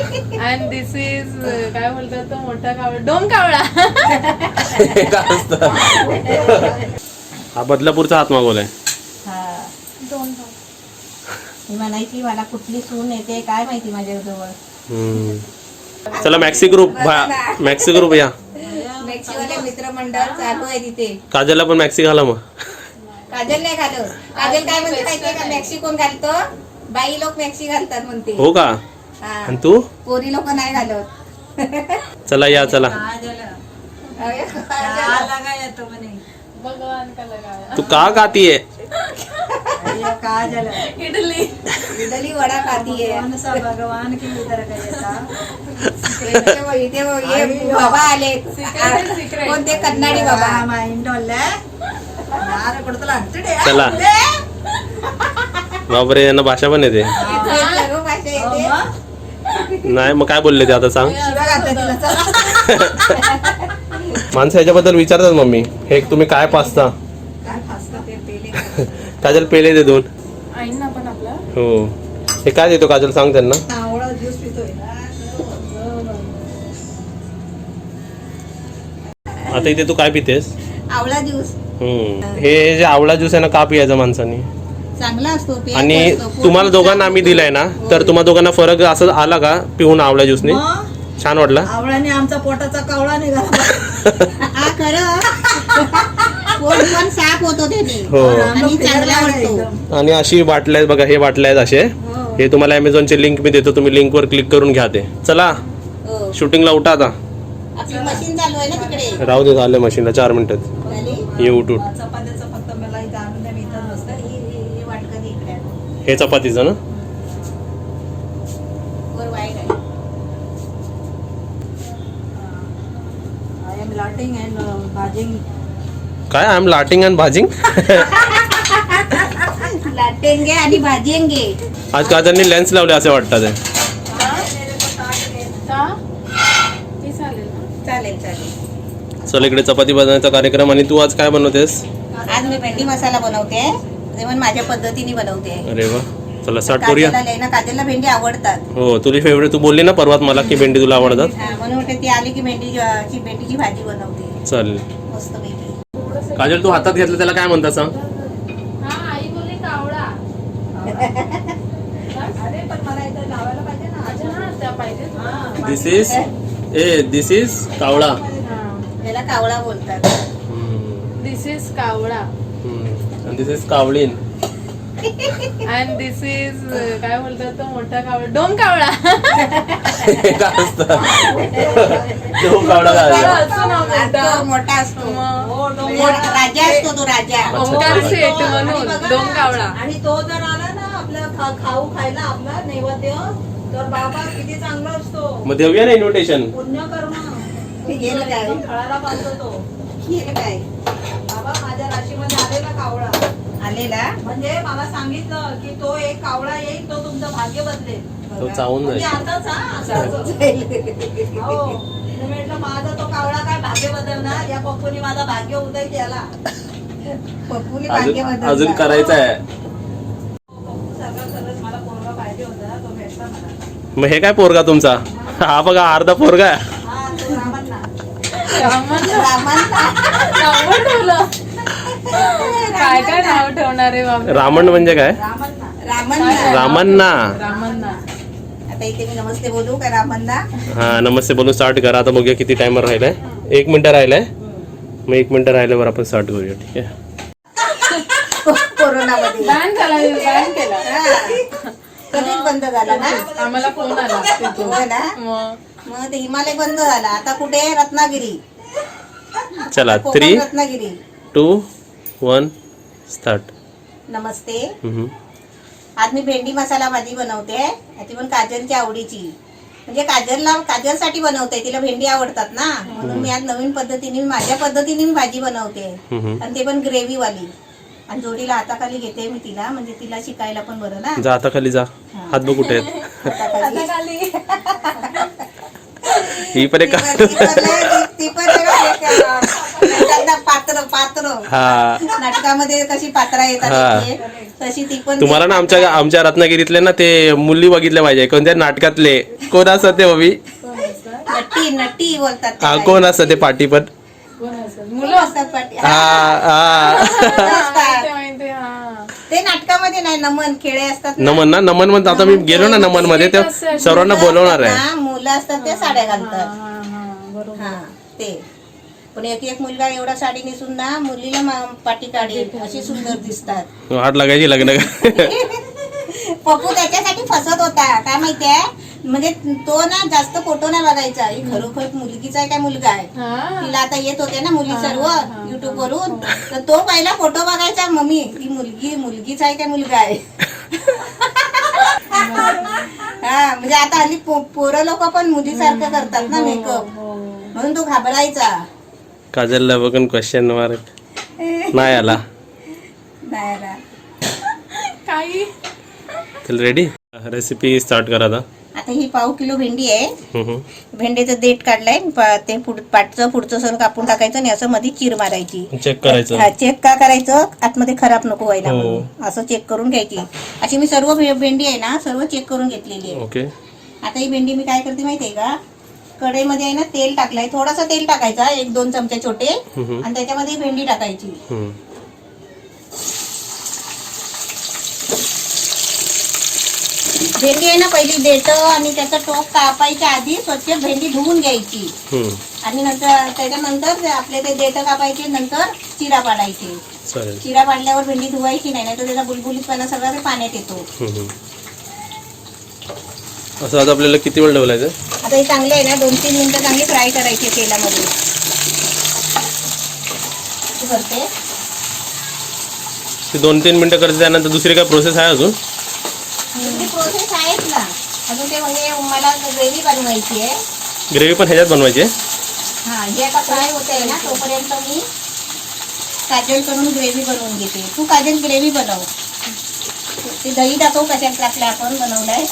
And this is काय बोलतात तो मोठा कावळा, डोम कावळा. काय असतं? हा बदलापूरचा हात मागवलाय. मी म्हणायची मला कुठली सून येते काय माहिती माझ्याजवळ. चला मॅक्सी ग्रुप या. मॅक्सीवाले मित्रमंडळ चालू आहे तिथे. काजलला पण मॅक्सी घाला मग. काजल नाही घालत. काजल काय म्हणते माहितीये का, मॅक्सी कोण घालतो, बाई लोक मॅक्सी घालतात म्हणते. हो का? हा. आणि तू? पोरी लोक नाही घालत. चला या चला. भगवान का लगाया. तू का गातीये? इडली. इडली वडा खाती है. भगवान की इधर इथे बाबा आले. कोणते कन्नाडी बाबा. चला बापरे, यांना भाषा पण येते. सर्व भाषा येते. नाही मग काय बोलले ते आता सांग. शिव्या घालतात तिला. चला. माणसं ह्याच्याबद्दल विचारतात मम्मी, हे तुम्ही काय पाचता? काय फासतं ते पेले. काजल पेले दे 2. आईंना पण आपला हो. हे काय देतो काजल सांग त्यांना. आवळा ज्यूस पितोय. आता इथे तू काय पितेस? आवळा ज्यूस हे जे आवळा ज्यूस आहे ना, का पियाचा माणसानी? चांगला असतो. प्यायचा आणि असतो. पोट तुम्हाला दोघांना आम्ही दिलाय ना, तर तुम्हाला दोघांना फरक असं आला का पिऊन आवळा ज्यूसने? छान वाटला? आवळाने आमचा पोटाचा कवळा निघाला. हा खरं. पोट पण साफ होतो त्याने. हो. आणि चांगला वाटतो. आणि अशी बाटल्या आहेत बघा, हे बाटल्या आहेत असे. हे तुम्हाला अमेझॉनचे लिंक मी देतो, तुम्ही लिंकवर क्लिक करून घ्या ते. चला हो. शूटिंगला उठा आता. आपली मशीन चालू आहे ना तिकडे. राहू दे, झालं मशीनला 4 मिनिटात. झाली? ये उठ उठ. चपात्याचं फक्त मला इथं आणून द्या, मी इथं बसते. ही वाटकं दे इकडे आणून. हे चपातीचं ना? वर वाईट आहे. आय एम लाटिंग अँड भाजिंग. काय आय एम लाटिंग अँड भाजिंग? लाटेंगे आणि भाजेंगे. आज काजलनी लेन्स लावले असे वाटतात ते. का ते चालेल ना. चालेल चालेल. चल इकडे चपाती बनवण्याचा कार्यक्रम. आणि तू आज काय बनवतेस? आज मी भेंडी मसाला बनवते. ते पण माझ्या पद्धतीने बनवते. अरे वा, चला स्टार्ट करूया. काजलला भेंडी आवडतात. हो, तुझी फेवरेट. तू बोलली ना परवात मला की भेंडी तुला आवडतात. हा, म्हणून म्हटलं ती आली की भेंडीची भाजी बनवते चालेल. मस्त पैकी. काजल, तू हातात घेतलं त्याला काय म्हणतात सांग? हा आई बोलली कावळा. अरे पण मला इथं लावायला पाहिजे ना. अच्छा हा त्या पाहिजे. दिस इज कावळा. त्याला कावळा बोलतात. दिस इज कावळा. दिस इज कावळीन. अँड दिस इज काय बोलतात तो मोठा कावळा, डोम कावळा. काय असतं? तो कावळा काय असतं? असतो ना मोठा. तो मोठा असतो. मग राजा असतो तो राजा. ओंकार सेठ म्हणून डोम कावळा. आणि तो जर आला ना आपल्या खाऊ खायला, आपला नैवेद्य, तर बाबा किती चांगला असतो. मग देऊया ना इन्व्हिटेशन. पुण्य करणं. गेलं काय? एकदम फळाला बांधतो तो. गेलं काय? बाबा माझ्या राशीमध्ये आलेला कावळा. आलेला. म्हणजे मला सांगितलं की तो एक कावळा येईल, तो तुमचं भाग्य बदलेल. तो चावून म्हणजे जाईल. आताच हा असं. हो. मी म्हटलं माझा तो कावळा काय भाग्य बदलणार, या पप्पूनी माझा भाग्य उदय केला. पप्पूने भाग्य बदललं. अजून करायचं आहे. पप्पू सगळं मला पोरगा पाहिजे होता, तो भेटला मला. मग हे काय पोरगा तुमचा? हा बघा अर्धा पोरगा आहे. हा तो रामांना. रामांना. नाव ठेवलं. काय काय नाव ठेवणार आहे बाबा? रामण म्हणजे काय? रामांना. रामांना. रामण्णा. रामांना. आता इथे मी नमस्ते बोलू का रामांना? हा नमस्ते बोलून स्टार्ट करा. आता बघूया किती टायमर राहिलाय. 1 मिनिट राहिलाय. मग 1 मिनिट राहिल्यावर आपण स्टार्ट करूया. ठीक आहे. कोरोनामध्ये बॅन झाला, बॅन केला. कधीच बंद झाला ना. आम्हाला फोन आला तिथून. हो ना. मग मग ते हिमालय बंद झाला. आता कुठे? रत्नागिरी. चला कोकण 3, रत्नागिरी. 2, 1 स्टार्ट. नमस्ते. आज मी भेंडी मसाला भाजी बनवते. ती पण काजलच्या आवडीची. म्हणजे काजलसाठी बनवते. तिला भेंडी आवडतात ना, म्हणून मी आज नवीन पद्धतीने, माझ्या पद्धतीने मी भाजी बनवते. आणि ते पण ग्रेव्ही वाली. आणि जोडीला हाताखाली घेते मी तिला, म्हणजे तिला शिकायला पण बरं ना. जा आता खाली जा. हात बघ कुठे आहेत. हाताखाली. ही पण एक ती पण पात्र पात्र हा नाटकामध्ये कशी पात्रा येतात हा. ते, तशी ती पण तुम्हाला ना आमच्या रत्नागिरीतले ना ते मुली बघितल्या पाहिजे कोणत्या नाटकातले कोण असतात ते मम्मी नट्टी नट्टी बोलतात हा ते. कोण असतं ते पाठी पण कोण असेल? मुलं असतात पाटी. हा हा माहिती माहिती हा. ते नाटकामध्ये नाही, नमन खेळे असतात ना. नमन म्हणतो आता मी गेलो ना नमन मध्ये ते सर्वांना बोलवणार आहे. हा, मुलं असतात ते साड्या हा, घालतात. हा, हा, बरोबर. हा ते पण एक एक मुलगा एवढा साडी नेसून ना मुलीला पाठी काढेल अशी सुंदर दिसतात. हात लागायची लग्न पप्पू त्याच्यासाठी फसत होता, काय माहितीये, म्हणजे तो ना जास्त फोटो नाही बघायचा, ही खरोखर मुलगीचा आहे काय मुलगा आहे. हा. तिला आता येत होते ना मुली सर्व युट्यूब वरून, तर तो पहिला फोटो बघायचा, मम्मी ही मुलगीच आहे काय मुलगा आहे. हा म्हणजे आता हल्ली पोरं लोक पण मुलीसारखं करतात ना मेकअप, म्हणून तो घाबरायचा. काजलला बघून क्वेश्चन मार्क नाही आला. नाही ना. काही चल रेडी रेसिपी स्टार्ट करा आता. आता ही पाव किलो भेंडी आहे. भेंडीचं देठ काढलंय, ते पाठचं पुढचं सर कापून टाकायचं आणि असं मध्ये चीर मारायची. चेक करायचं. हा, चेक का करायचं, आतमध्ये खराब नको व्हायला हो. म्हणून. असं चेक करून घ्यायची. अशी मी सर्व भेंडी आहे ना सर्व चेक करून घेतलेली आहे. ओके. आता ही भेंडी मी काय करते माहितीये का, कढईमध्ये आहे ना तेल टाकलंय, थोडासा तेल टाकायचा, 1-2 चमचे छोटे, आणि त्याच्यामध्ये भेंडी टाकायची. भेंडी आहे ना पहिली देठ आणि त्याचं टोक कापायच्या आधी स्वच्छ भेंडी धुवून घ्यायची, आणि नंतर त्याच्यानंतर आपले ते देठ कापायचे, नंतर चिरा पाडायचे. चालेल. चिरा पाडल्यावर भेंडी धुवायची नाही, तर त्याचा बुलबुलीतपणा सगळा ते पाण्यात येतो. असं आता आपल्याला किती वेळ ठेवलायचं? आता हे चांगले आहे ना 2-3 मिनिटं चांगली फ्राय करायची तेलामध्ये. करते ते 2-3 मिनिटं करते, त्यानंतर दुसरी काय प्रोसेस आहे अजून? दुसरी प्रोसेस आहेच ना अजून, ते म्हणजे मला ग्रेव्ही बनवायची आहे. ग्रेव्ही पण ह्याच्यात बनवायची आहे? हा, जे आता फ्राय होते ना तोपर्यंत मी काजल करून ग्रेव्ही बनवून घेते. तू काजल ग्रेव्ही बनव. ते दही दाखवू कशात टाकलं आपण बनवलंय.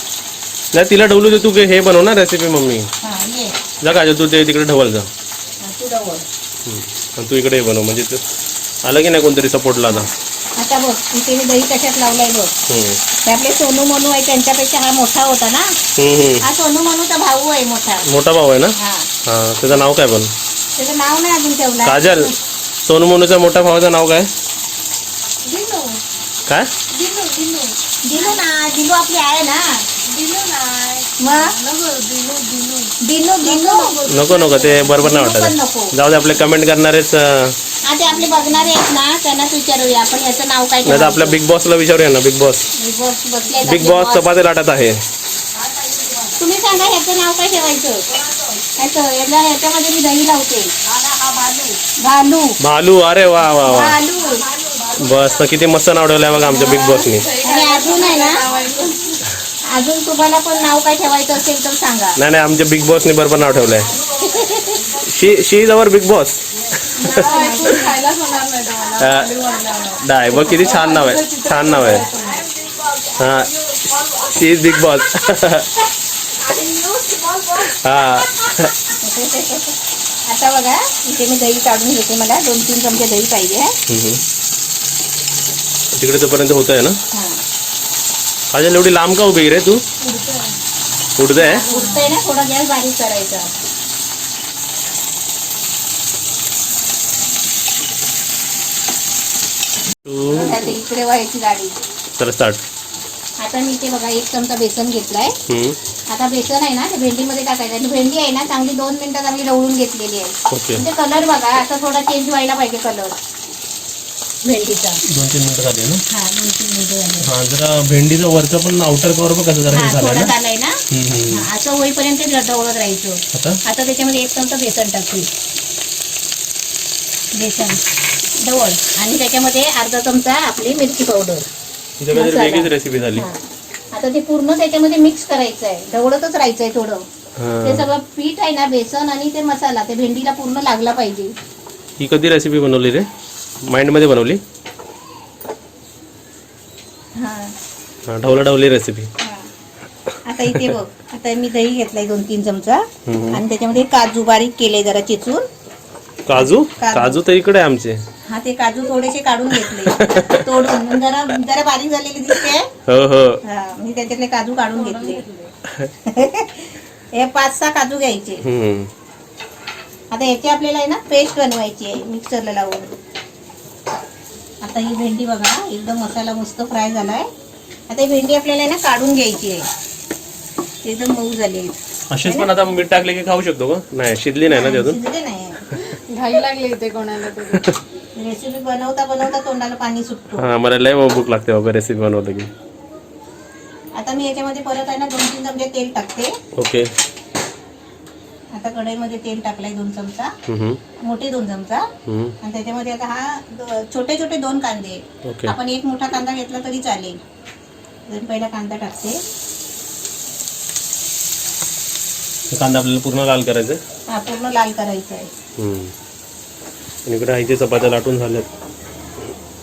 नाही तिला ढवलू दे, तू हे बनव ना रेसिपी मम्मी. हा ये जा काजल तू ते तिकडे ढवल जा. हा, तू डवळ. आणि तू इकडे बनव, म्हणजे ते आलं की नाही कोणतरी सपोर्टला आता. आता बघ इथे मी दही कशात लावलाय बघ. ते आपले सोनू मनू आहे त्यांच्यापेक्षा हा मोठा होता ना. हा सोनू मनूचा भाऊ आहे मोठा. मोठा भाऊ आहे ना. हा, हा त्याचं नाव काय पण? त्याचं नाव नाही अजून ठेवलं. काजल. सोनू मोनूच्या मोठ्या भावाचं नाव काय? दिलू काय? दिलू दिलू दिलू ना, दिलू आपली आहे ना. दिलो नाही मग दिलू दिलू नको ते बरोबर नाही दिलू पण वाटत. नको. जाऊ दे, आपले कमेंट करणारेच हा, ते आपले बघणारे आहेत ना, त्यांनाच विचारूया आपण याचं नाव काय नाही तर आपल्या बिग बॉसला विचारूया ना. बिग बॉस बिग बॉस चपाती लाटत आहे. तुम्ही सांगा ह्याचं नाव काय ठेवायचं. ह्याच्यामध्ये मी दही लावते. भालू भालू. अरे वा वा वा, भालू. बस तर किती मस्त नाव ठेवलंय बघा आमच्या बिग बॉसनी. आणि अजून आहे ना, अजून तुम्हाला पण नाव काय ठेवायचं असेल तर सांगा. नाही आमच्या बिग बॉसनी बरोबर नाव ठेवलंय. शी इज अवर बिग बॉस. खायलाच होणार नाही तुम्हाला. डाय बघ किती छान नाव आहे. छान नाव आहे. हा, शी इज बिग बॉस. हा. आता बघा इथे मी दही काढून घेते, मला 2-3 चमचे दही पाहिजे. तिकडे तोपर्यंत होत आहे ना. हा, काजल एवढी लांब का उभी रे तू? उडतंय. उठतंय ना, थोडा गॅस बारीक करायचा. आता इकडे व्हायची गाडी. चला स्टार्ट. आता मी ते बघा 1 चमचा बेसन घेतलाय. आता बेसन आहे ना ते भेंडीमध्ये टाकायचं, आणि भेंडी आहे ना चांगली 2 मिनिटं चांगली ढवळून घेतलेली आहे. ओके. म्हणजे कलर बघा असा थोडा चेंज व्हायला पाहिजे कलर भेंडीचा. 2-3 मिनिटं झाली ना. हा, 2-3 मिनिटं झाली. हा, जरा भेंडीचं वरचं पण आउटर कवर पण कसं जरा हे हा, झालंय थोडं ना. झालंय ना. हा, असं होईपर्यंत ढवळत राहायचं. आता त्याच्यामध्ये 1 चमचा बेसन टाकू. बेसन ढवळ, आणि त्याच्यामध्ये अर्धा चमचा आपली मिरची पावडर. वेगळीच रेसिपी झाली. आता ते पूर्ण त्याच्यामध्ये मिक्स करायचं आहे, ढवळतच राहायचंय थोडं. ते सगळं पीठ आहे ना बेसन आणि ते मसाला ते भेंडीला पूर्ण लागला पाहिजे. ही कधी रेसिपी बनवली रे? माइंड मध्ये बनवली. हा, ढवली रेसिपी. आता इथे बघ, आता मी दही घेतलाय 2-3 चमचा, आणि त्याच्यामध्ये काजू बारीक केले जरा चिचून, काजू काजू तर इकडे आहे आमचे. हा ते काजू थोडेसे काढून घेतले तोडून मग जरा जरा बारीक झालेली दिसते. हो हो. हा मी त्याच्यातले काजू काढून घेतले. हे 5-6 काजू घ्यायचे. आता याची आपल्याला आहे ना पेस्ट बनवायची आहे मिक्सरला लावून. आता ही भेंडी बघा एकदम मसाला मस्त फ्राय झालाय. आता ही भेंडी आपल्याला आहे ना काढून घ्यायची आहे. एकदम मऊ झाली. अशीच पण आता मीठ टाकले की खाऊ शकतो का? नाही शिजली नाही ना त्यातून. शिजले नाही. घाई लागली इथे कोणाला तरी. रेसिपी बनवता बनवता तोंडाला पाणी सुटतो. हा मला लय भूक लागते बाबा रेसिपी बनवलं की. आता मी याच्यामध्ये परत आहे ना 2-3 चमचे तेल टाकते. ओके. आता कढईमध्ये तेल टाकलंय 2 चमचा. मोठे 2 चमचा. आणि त्याच्यामध्ये आता हा छोटे छोटे 2 कांदे. ओके. आपण 1 मोठा कांदा घेतला तरी चालेल. तर पहिला कांदा टाकते. कांदा आपल्याला पूर्ण लाल करायचं. हा पूर्ण लाल करायचा आहे. आणि इकडे आईचे चपात्या लाटून झाल्यात.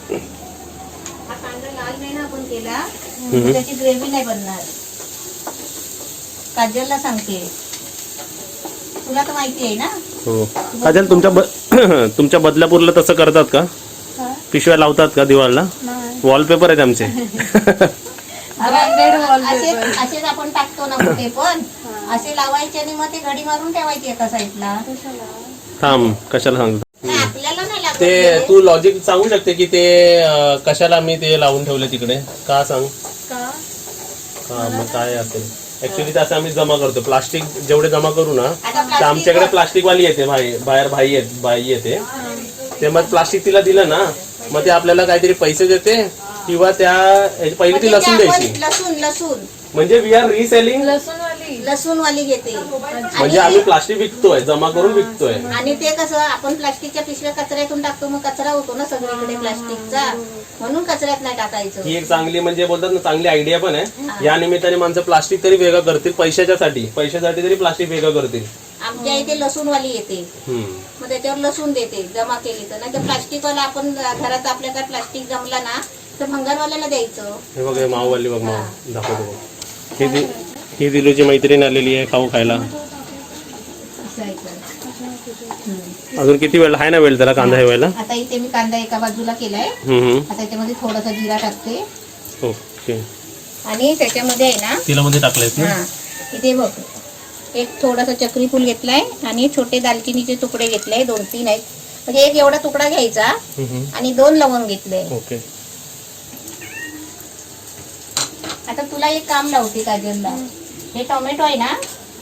हा कांदा लाल नाही ना आपण केला त्याची ग्रेव्ही नाही बनणार. काजलला सांगते तुला तर माहिती आहे ना. हो काजल तुमच्या बदलापूरला तसं करतात का? पिशव्या लावतात का दिवाळला? वॉलपेपर आहेत आमचे. असेच आपण टाकतो ना कुठे पण असे लावायचे आणि मग ते घडी मारून ठेवायचे एका साईडला. थांब कशाला सांगतो नाही आपल्याला नाही लागत ते. तू लॉजिक सांगू शकते की ते कशाला मी ते लावून ठेवले तिकडे का सांग. हा मग काय असेल ऍक्च्युली ते असं आम्ही जमा करतो. प्लास्टिक जेवढे जमा करू ना तर आमच्याकडे प्लास्टिक वाली येते बाहेर बाई येते. ते मग प्लास्टिक तिला दिलं ना मग ते आपल्याला काहीतरी पैसे देते किंवा त्या पहिले ती लसूण द्यायची. लसूण म्हणजे वी आर रिसेलिंग. लसूण वाली घेते. म्हणजे आम्ही प्लास्टिक विकतोय जमा करून विकतोय. आणि ते कसं आपण प्लास्टिकच्या पिशव्या कचऱ्यातून टाकतो मग कचरा होतो ना सगळीकडे प्लास्टिकचा म्हणून कचऱ्यात नाही टाकायचं. ही एक चांगली म्हणजे बोलतात ना चांगली आयडिया पण आहे. या निमित्ताने माणसं प्लास्टिक तरी वेगळं करतील पैशासाठी तरी प्लास्टिक वेगळं करतील. आमच्या इथे लसूण वाली येते मग त्याच्यावर लसूण देते जमा केली तर. नाही तर प्लास्टिक वाला आपण घरात आपल्याकडे प्लास्टिक जमला ना तर भंगारवाल्याला द्यायचं. हे बघ हे माववाली बघ माव दाखवतो बघ. ही दिलूची मैत्रीण आलेली आहे खाऊ खायला. अजून किती वेळ आहे ना वेळ त्याला कांदा ठेवायला. आता इथे मी कांदा एका बाजूला केलाय. आता त्याच्यामध्ये थोडासा जिरा टाकते. ओके. आणि त्याच्यामध्ये आहे ना तिला मध्ये टाकलंय ना इथे बघ एक थोडासा चक्री फूल घेतलाय आणि छोटे दालचिनीचे तुकडे घेतले 2-3 आहेत. म्हणजे एक एवढा तुकडा घ्यायचा आणि 2 लवंग घेतले. ओके. आता तुला एक काम लावते काजलला. हे टोमॅटो आहे ना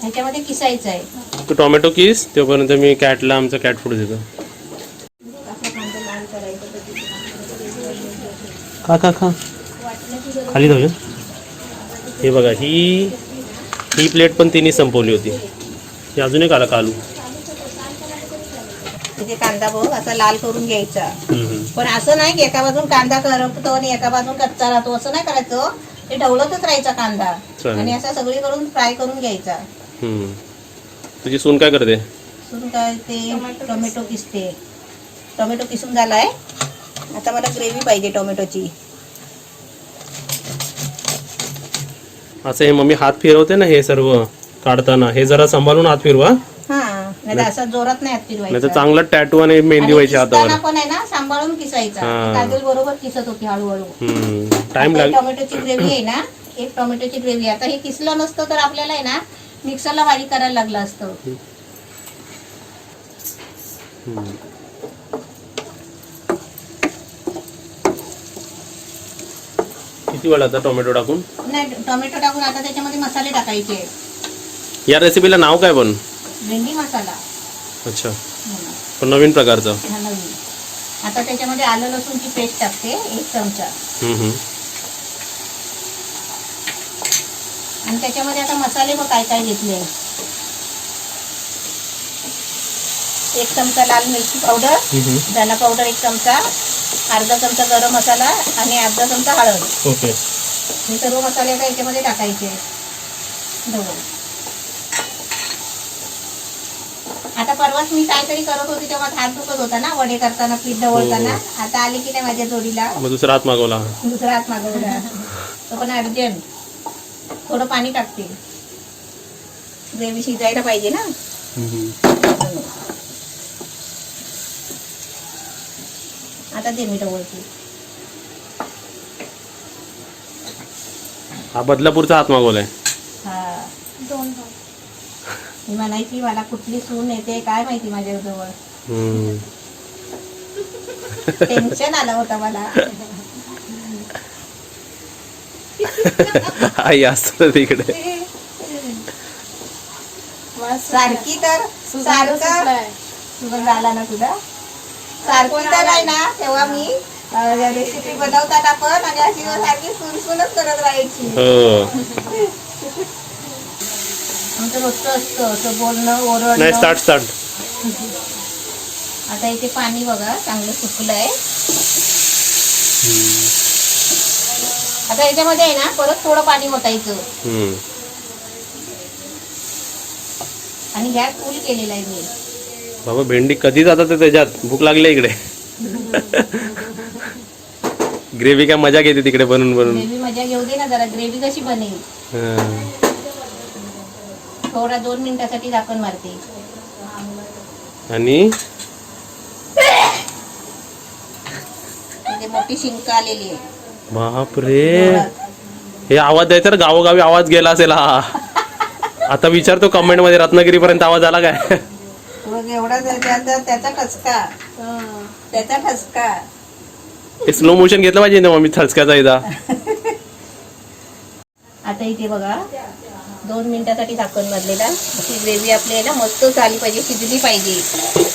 ह्याच्यामध्ये किसायचं आहे. तू टोमॅटो किस तोपर्यंत मी कॅटला आमचं कॅट फूड देतो. खा खा खा खाली जाऊ. हे बघा ही प्लेट पण तिने संपवली होती. ही अजून एक आला कालू. म्हणजे कांदा बघ असा लाल करून घ्यायचा. पण असं नाही की एका बाजून कांदा करपतो आणि एका बाजून कच्चा राहतो असं नाही करायचं. ते ढवळतच राहायचा कांदा आणि असा सगळी करून फ्राय करून घ्यायचा. तुझी सून काय करते? सून काय ते टोमॅटो किसते. टोमॅटो किसून झालाय. आता मला ग्रेव्ही पाहिजे टोमॅटोची. असं हे मम्मी हात फिरवते ना हे सर्व काढताना हे जरा सांभाळून हात फिरवा. हा नाही तर असं जोरात नाही हात नाही तर फिरवायचा. चांगला टॅटू आणि मेहंदी व्हायची हातावर. पण आहे ना सांभाळून किसायचा. काजल बरोबर किसत होती हळूहळू. टाइम लागेल. टोमॅटोची ग्रेव्ही आहे ना एक टोमॅटोची ग्रेव्ही. आता हे किसलं नसतं तर आपल्याला आहे ना मिक्सरला बारीक करायला लागलं असतं. किती वेळ आता टोमॅटो टाकून? नाही टोमॅटो टाकून आता त्याच्यामध्ये मसाले टाकायचे. या रेसिपीला नाव काय पण? भेंडी मसाला. अच्छा पण नवीन प्रकारचा. हा नवीन. आता त्याच्यामध्ये आलं लसूणची पेस्ट टाकते 1 चमचा. आणि त्याच्यामध्ये आता मसाले बघ काय काय घेतले. 1 चमचा लाल मिरची पावडर, धना पावडर 1 चमचा, अर्धा चमचा गरम मसाला आणि अर्धा चमचा हळद. ओके. हे सर्व मसाले आता याच्यामध्ये टाकायचे. आता परवाच मी काहीतरी करत होती तेव्हा हात दुखत होता ना वडे करताना पीठ ढवळताना. आता आली की नाही माझ्या जोडीला. मग दुसरा हात मागवला. दुसरा हात मागवला. तो पण अर्जंट. थोडं पाणी टाकते. ग्रेव्ही शिजायला पाहिजे ना. आता दे मी ढवळते. हा बदलापूरचा हात मागवलाय. हा मी म्हणायची मला कुठली सून येते काय माहिती माझ्या जवळ. टेन्शन आलं होतं मला. आई असतं तिकडे. सारखी तर सुगंध सुटलाय. सुगंध आला ना तुझा. सारखी तर आहे ना तेव्हा मी रेसिपी बनवताना पण आणि अशी सारखी सुनसुनच करत राहायची. हो आमचं रोजचं असतं असं बोलणं नाही. ओरडणं. स्टार्ट. आता इथे पाणी बघा चांगलं सुकलंय. आता याच्यामध्ये आहे ना परत थोडं पाणी ओतायचं आणि गॅस फुल केलेला आहे मी. बाबा भेंडी कधी जातात ते त्याच्यात. भूक लागली इकडे. ग्रेव्ही काय मजा घेते तिकडे बनवून ग्रेव्ही मजा घेऊ दे ना जरा. ग्रेव्ही कशी बनेल. थोडा 2 मिनिटासाठी झाकण मारते आणि इथे मोठी शिंक आलेली आहे. बापरे हे आवाज द्यायचा ना. गावोगावी आवाज गेला असेल हा. आता विचारतो कमेंट मध्ये रत्नागिरी पर्यंत आवाज आला काय. मग एवढा त्याचा ठसका. हे स्लो मोशन घेतलं पाहिजे ना मी ठसक्याचा एकदा. आता इथे बघा 2 मिनिटासाठी झाकण मारलेला. अशी ग्रेव्ही आपली आहे ना मस्त झाली पाहिजे, शिजली पाहिजे.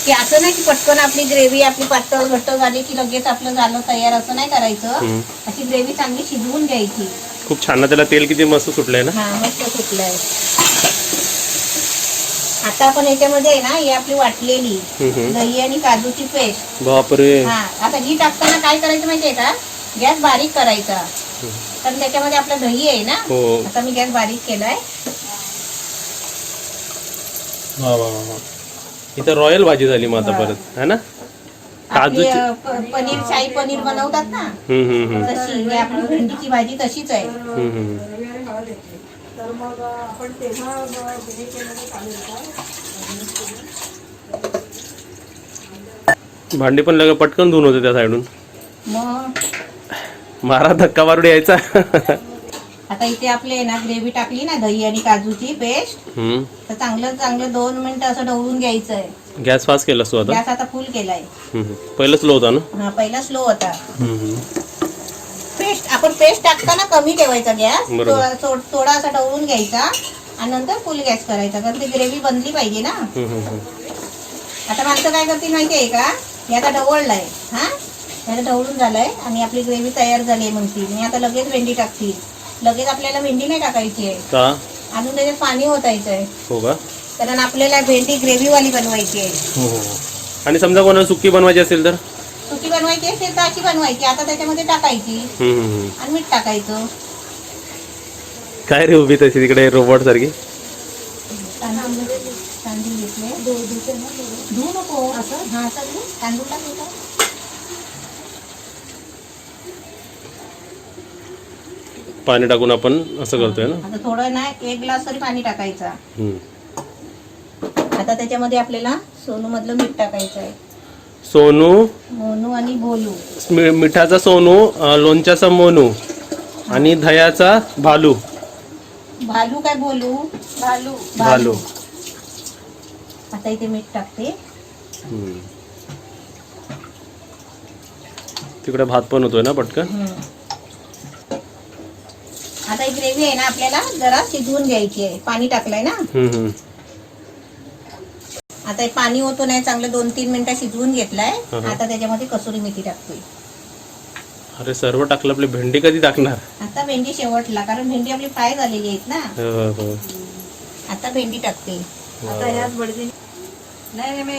की असं नाही की पटकन आपली ग्रेव्ही आपली पातळ घट्ट झाली की लगेच आपलं झालं तयार, असं नाही करायचं. अशी ग्रेव्ही चांगली शिजवून घ्यायची. खूप छान ना. त्याला तेल किती मस्त सुटलंय ना. हा मस्त सुटलंय. आता आपण याच्यामध्ये आहे ना ही आपली वाटलेली दही आणि काजूची पेस्ट. बापरे. हा आता ही टाकताना काय करायचं माहितीये का, गॅस बारीक करायचा. कारण त्याच्यामध्ये आपलं दही आहे ना. हो. आता मी गॅस बारीक केलाय. इथं रॉयल भाजी झाली मग आता परत है ना. आपली काजूची पनीर शाही पनीर बनवतात ना तशी ही आपली भेंडीची भाजी तशीच आहे. तर मग आपण तेव्हा हे केलं चालेल का? भांडी पण लगे पटकन धुवून होते त्या साईडून. मग मारा धक्का मारून यायचा. आता इथे आपले ना ग्रेव्ही टाकली ना दही आणि काजूची पेस्ट. तर चांगलं 2 मिनिटं असं ढवळून घ्यायचं आहे. गॅस फास्ट केलास तू आता. गॅस आता फुल केलाय. पहिलं स्लो होता ना. हा पहिला स्लो होता. आपण पेस्ट टाकताना कमी ठेवायचा गॅस. थोडा असा ढवळून घ्यायचा आणि नंतर फुल गॅस करायचा, कारण ती ग्रेव्ही बनली पाहिजे ना. आता माणसं काय करतील माहिती आहे का, हे आता ढवळलाय. हा आता ढवळून झालाय आणि आपली ग्रेव्ही तयार झाली आहे म्हणतील. मी आता लगेच भेंडी टाकतील. लगेच आपल्याला भेंडी नाही टाकायची आहे. अजून त्याच्यात पाणी ओतायचं आहे. हो का. कारण आपल्याला भेंडी ग्रेव्ही वाली बनवायची आहे. आणि समजा कोणाला सुकी बनवायची असेल तर सुकी बनवायची असेल तर अशी बनवायची. आता त्याच्यामध्ये टाकायची आणि मीठ टाकायचं. काय रे उभी तशी तिकडे रोबोट सारखी. तांदूळ घेतले. धुवू नको असं. हा असं तांदूळ टाकायचा. पाणी टाकून आपण असं करतोय ना. आता थोडं ना 1 ग्लास तरी पाणी टाकायचा. आता त्याच्यामध्ये आपल्याला सोनू मधलं मीठ टाकायचं आहे. सोनू मोनू आणि बोलू. मिठाचा सोनू, लोणच्याचा मोनू आणि दह्याचा भालू. भालू काय बोलू. भालू. आता इथे मीठ टाकते. तिकडे भात पण होतोय ना पटकन. आता ही ग्रेव्ही आहे ना आपल्याला जरा शिजवून घ्यायची आहे. पाणी टाकलंय ना. आता हे पाणी होतो नाही चांगलं 2-3 मिनिटं शिजवून घेतलाय. आता त्याच्यामध्ये कसुरी मेथी टाकतोय. अरे सर्व टाकलं. आपली भेंडी कधी टाकणार. आता भेंडी शेवटला, कारण भेंडी आपली फ्राय झालेली आहेत ना. आता भेंडी टाकते. आता ह्याच बडजी नाही मी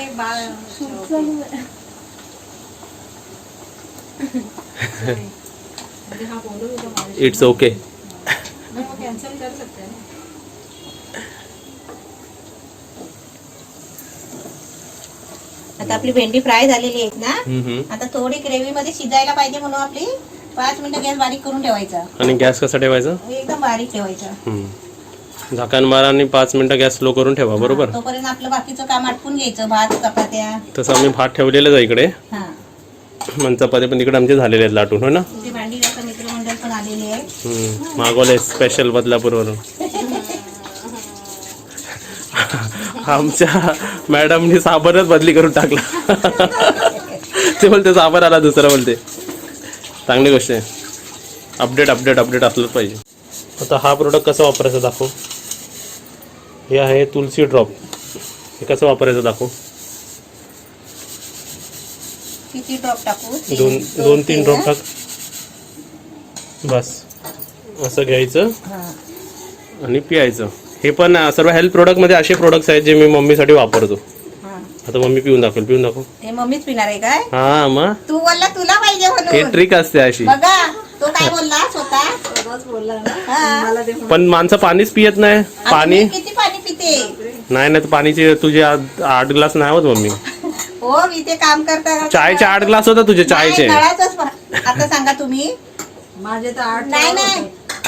इट्स ओके. कॅन्सल कर सकते हैं. आता आपली भेंडी फ्राय झालेली आहेत ना. आता थोडी ग्रेव्ही मध्ये शिजायला पाहिजे म्हणून आपली 5 मिनिटं गॅस बारीक करून ठेवायचा. आणि गॅस कसा ठेवायचा. एकदम बारीक ठेवायचा. झाकण मारा आणि 5 मिनिटं गॅस स्लो करून ठेवा. बरोबर. तोपर्यंत आपलं बाकीचं काम आटपून घ्यायचं. भात चपात्या. तसं आम्ही भात ठेवलेलं आहे इकडे. हा मग चपाती पण तिकडे आमचे झालेले आहेत लाटून, हो ना. तुझी भांडी घासा मित्रमंडळ पण आलेली आहे. मागवले स्पेशल बदलापूरवरून. आमच्या मॅडमनी साबणच बदली करून टाकला. ते बोलते साबण आला दुसरा बोलते. चांगली गोष्ट आहे. अपडेट असलंच पाहिजे. आता हा प्रोडक्ट कसा वापरायचा दाखव. हे आहे तुलसी ड्रॉप. हे कसं वापरायचं दाखव. किती ड्रॉप टाकू. 2-3 ड्रॉप टाक बस. असं घ्यायचं आणि पियायचं. हे पण सर्व हेल्थ प्रोडक्ट मध्ये असे प्रोडक्ट्स आहेत जे मी मम्मीसाठी वापरतो. आता मम्मी पिऊन दाखव. हे मम्मीच पिणार आहे काय. हा मग तू बोलला तुला पाहिजे हे म्हणून. ट्रिक असते अशी. बघा तो काय बोलला स्वतः. रोज बोलला ना हा. मला ते पण माणसं पाणीच पियत नाही. पाणी मी किती पाणी पिते. नाही पाणीचे तुझे 8 ग्लास नाही होत मम्मी. हो मी ते काम करता चायचे 8 ग्लास होता तुझे चायचे. आता सांगा तुम्ही. माझे तर 8 नाही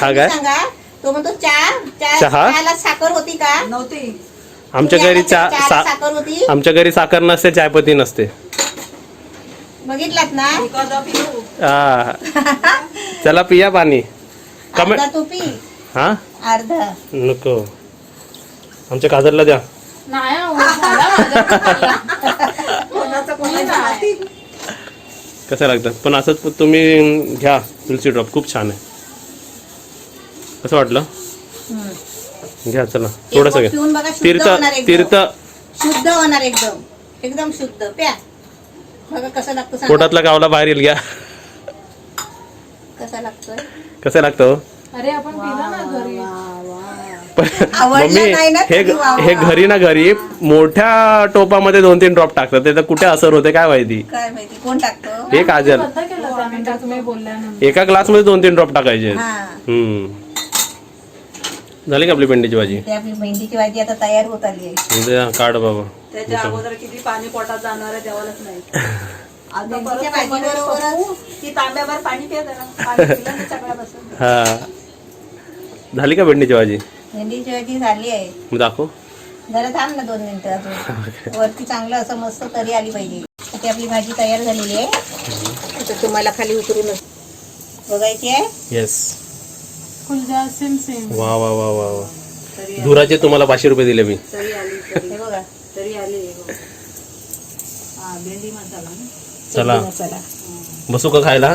हा काय सांगा. तो म्हणतो चहा? चहाला साखर होती का. नव्हती. आमच्या घरी चहाला साखर होती. आमच्या घरी साखर नसते, चायपत्ती नसते. बघितलात ना. हा चला पिया पाणी. कमी अर्धा तू पी. हा अर्धा नको. आमच्या काजरला द्या. नाही झाला माझ्याकडून खाल्ला. कोणाचं मी कोणाचं नाही. कसं लागतं पण असंच तुम्ही घ्या. तुलसी ड्रॉप खूप छान आहे. कसं वाटलं. घ्या चला थोडस घ्या. पिऊन बघा. शुद्ध तीर्थ होणार एकदम. तीर्थ शुद्ध होणार एकदम शुद्ध. प्या बघा कसं लागतं सांगा. पोटातला गावला बाहेर येईल. घ्या कसं लागतोय. कसं लागतं. अरे आपण पिला ना घरी. मम्मी नाही ना हे कधी वा वा. हे घरी ना घरी मोठ्या टोपामध्ये 2-3 ड्रॉप टाकतात. ते तर कुठे असर होते काय माहिती. काय माहिती कोण टाकतो. हे काजल बंद केलं त्या मिनिटात तुम्ही बोलल्यानंतर. एका ग्लास मध्ये 2-3 ड्रॉप टाकायचे. हा झाली का आपली भेंडीची भाजी. ते आपली मेंढीची भाजी आता तयार होत आली आहे. उद्या काढ बाबा. त्याच्या अगोदर किती पाणी पोटात जाणार आहे देवालाच नाही. आता मेंढीच्या परत भाजीबरोबरच ती तांब्याभर पाणी पिया जरा. पाणी पिलं ना सगळ्यापासून. हा झाली का भेंडीची भाजी. मेंढीची भाजी झाली आहे. मग दाखव. जरा थांब ना 2 मिनिटं अजून. वरती चांगलं असं मस्त तरी आली पाहिजे. ती आपली भाजी तयार झालेली आहे. आता तुम्हाला खाली उतरूनच बघायची आहे. येस. फुलजा सिम वा वा वा वा वा. धुराचे तुम्हाला 500 रुपये दिले मी. तरी आली हे बघा तरी आली. हा भेंडी मसाला ना. चला मसाला. बसू का खायला.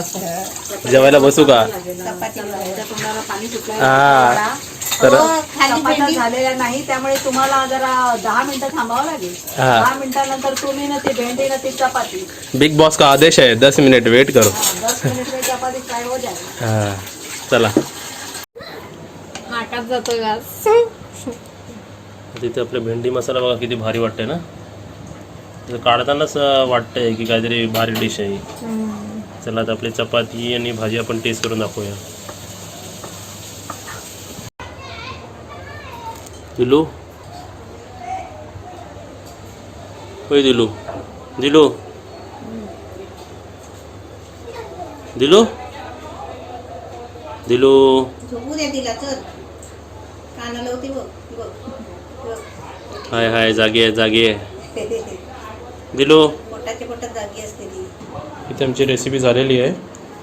जेवायला बसू का. चपाती त्याच्या तोंडाला पाणी सुटलंय. हा तर हो, खाली चपात्या भेंडी. झालेल्या नाही त्यामुळे तुम्हाला जरा 10 मिनिटं थांबावं लागेल. हा. 10 मिनिटानंतर तुम्ही ना ती भेंडी ना ती चपाती. बिग बॉस का आदेश है 10 मिनट वेट करो. 10 मिनिट में चपाती फ्राय हो जाएगी. हा चला. नाकात जातो घास. तिथे आपले भेंडी मसाला बघा किती भारी वाटतंय ना. तर काढतानाच वाटतंय की काहीतरी भारी डिश आहे. चला आता आपली चपाती आणि भाजी आपण टेस्ट करून दाखवूया. दिलू होय दिलू दिलू दिलू दिलू झोपू द्या तिला. चल कानाला होती बघ. हाय हाय जागी आहे दिलू. पोटाच्या पोटात जागी असते ती. इथे आमची रेसिपी झालेली आहे.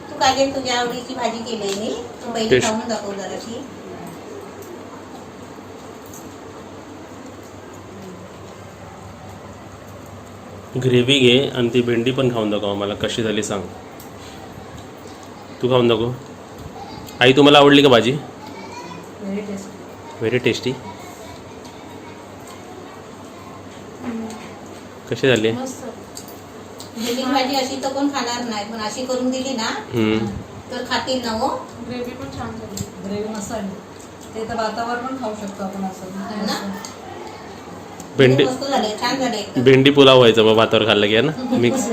तू काय तुझ्या आवडीची भाजी केली मी. तू पहिली टेस्ट. खाऊन दाखव जराशी. ग्रेव्ही घे आणि ती भेंडी पण खाऊन दाखव आम्हाला कशी झाली सांग. तू खाऊन दाखव. आई तुम्हाला आवडली का भाजी. Very tasty. कशी झाली. मस्त. भेंडीची भाजी अशी तर कोण खाणार नाही पण अशी करून दिली ना तर खातील ना. हो ग्रेव्ही पण छान झाली. ग्रेव्ही मसाला ते तर भातावर पण खाऊ शकतो आपण असं ना. भेंडी मस्त झाले. छान झाले एकदम. भेंडी पुलाव व्हायचं बा भातावर खाल्लं की आहे ना मिक्स.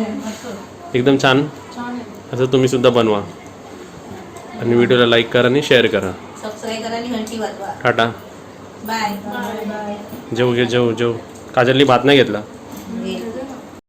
एकदम छान. छान आहे. असं तुम्ही सुद्धा बनवा आणि व्हिडिओला लाईक करा आणि शेअर करा. सबस्क्राईब करा आणि घंटी वाजवा. टाटा. बाय. जेव घे जेव जेव. काजलनी भात नाही घेतला.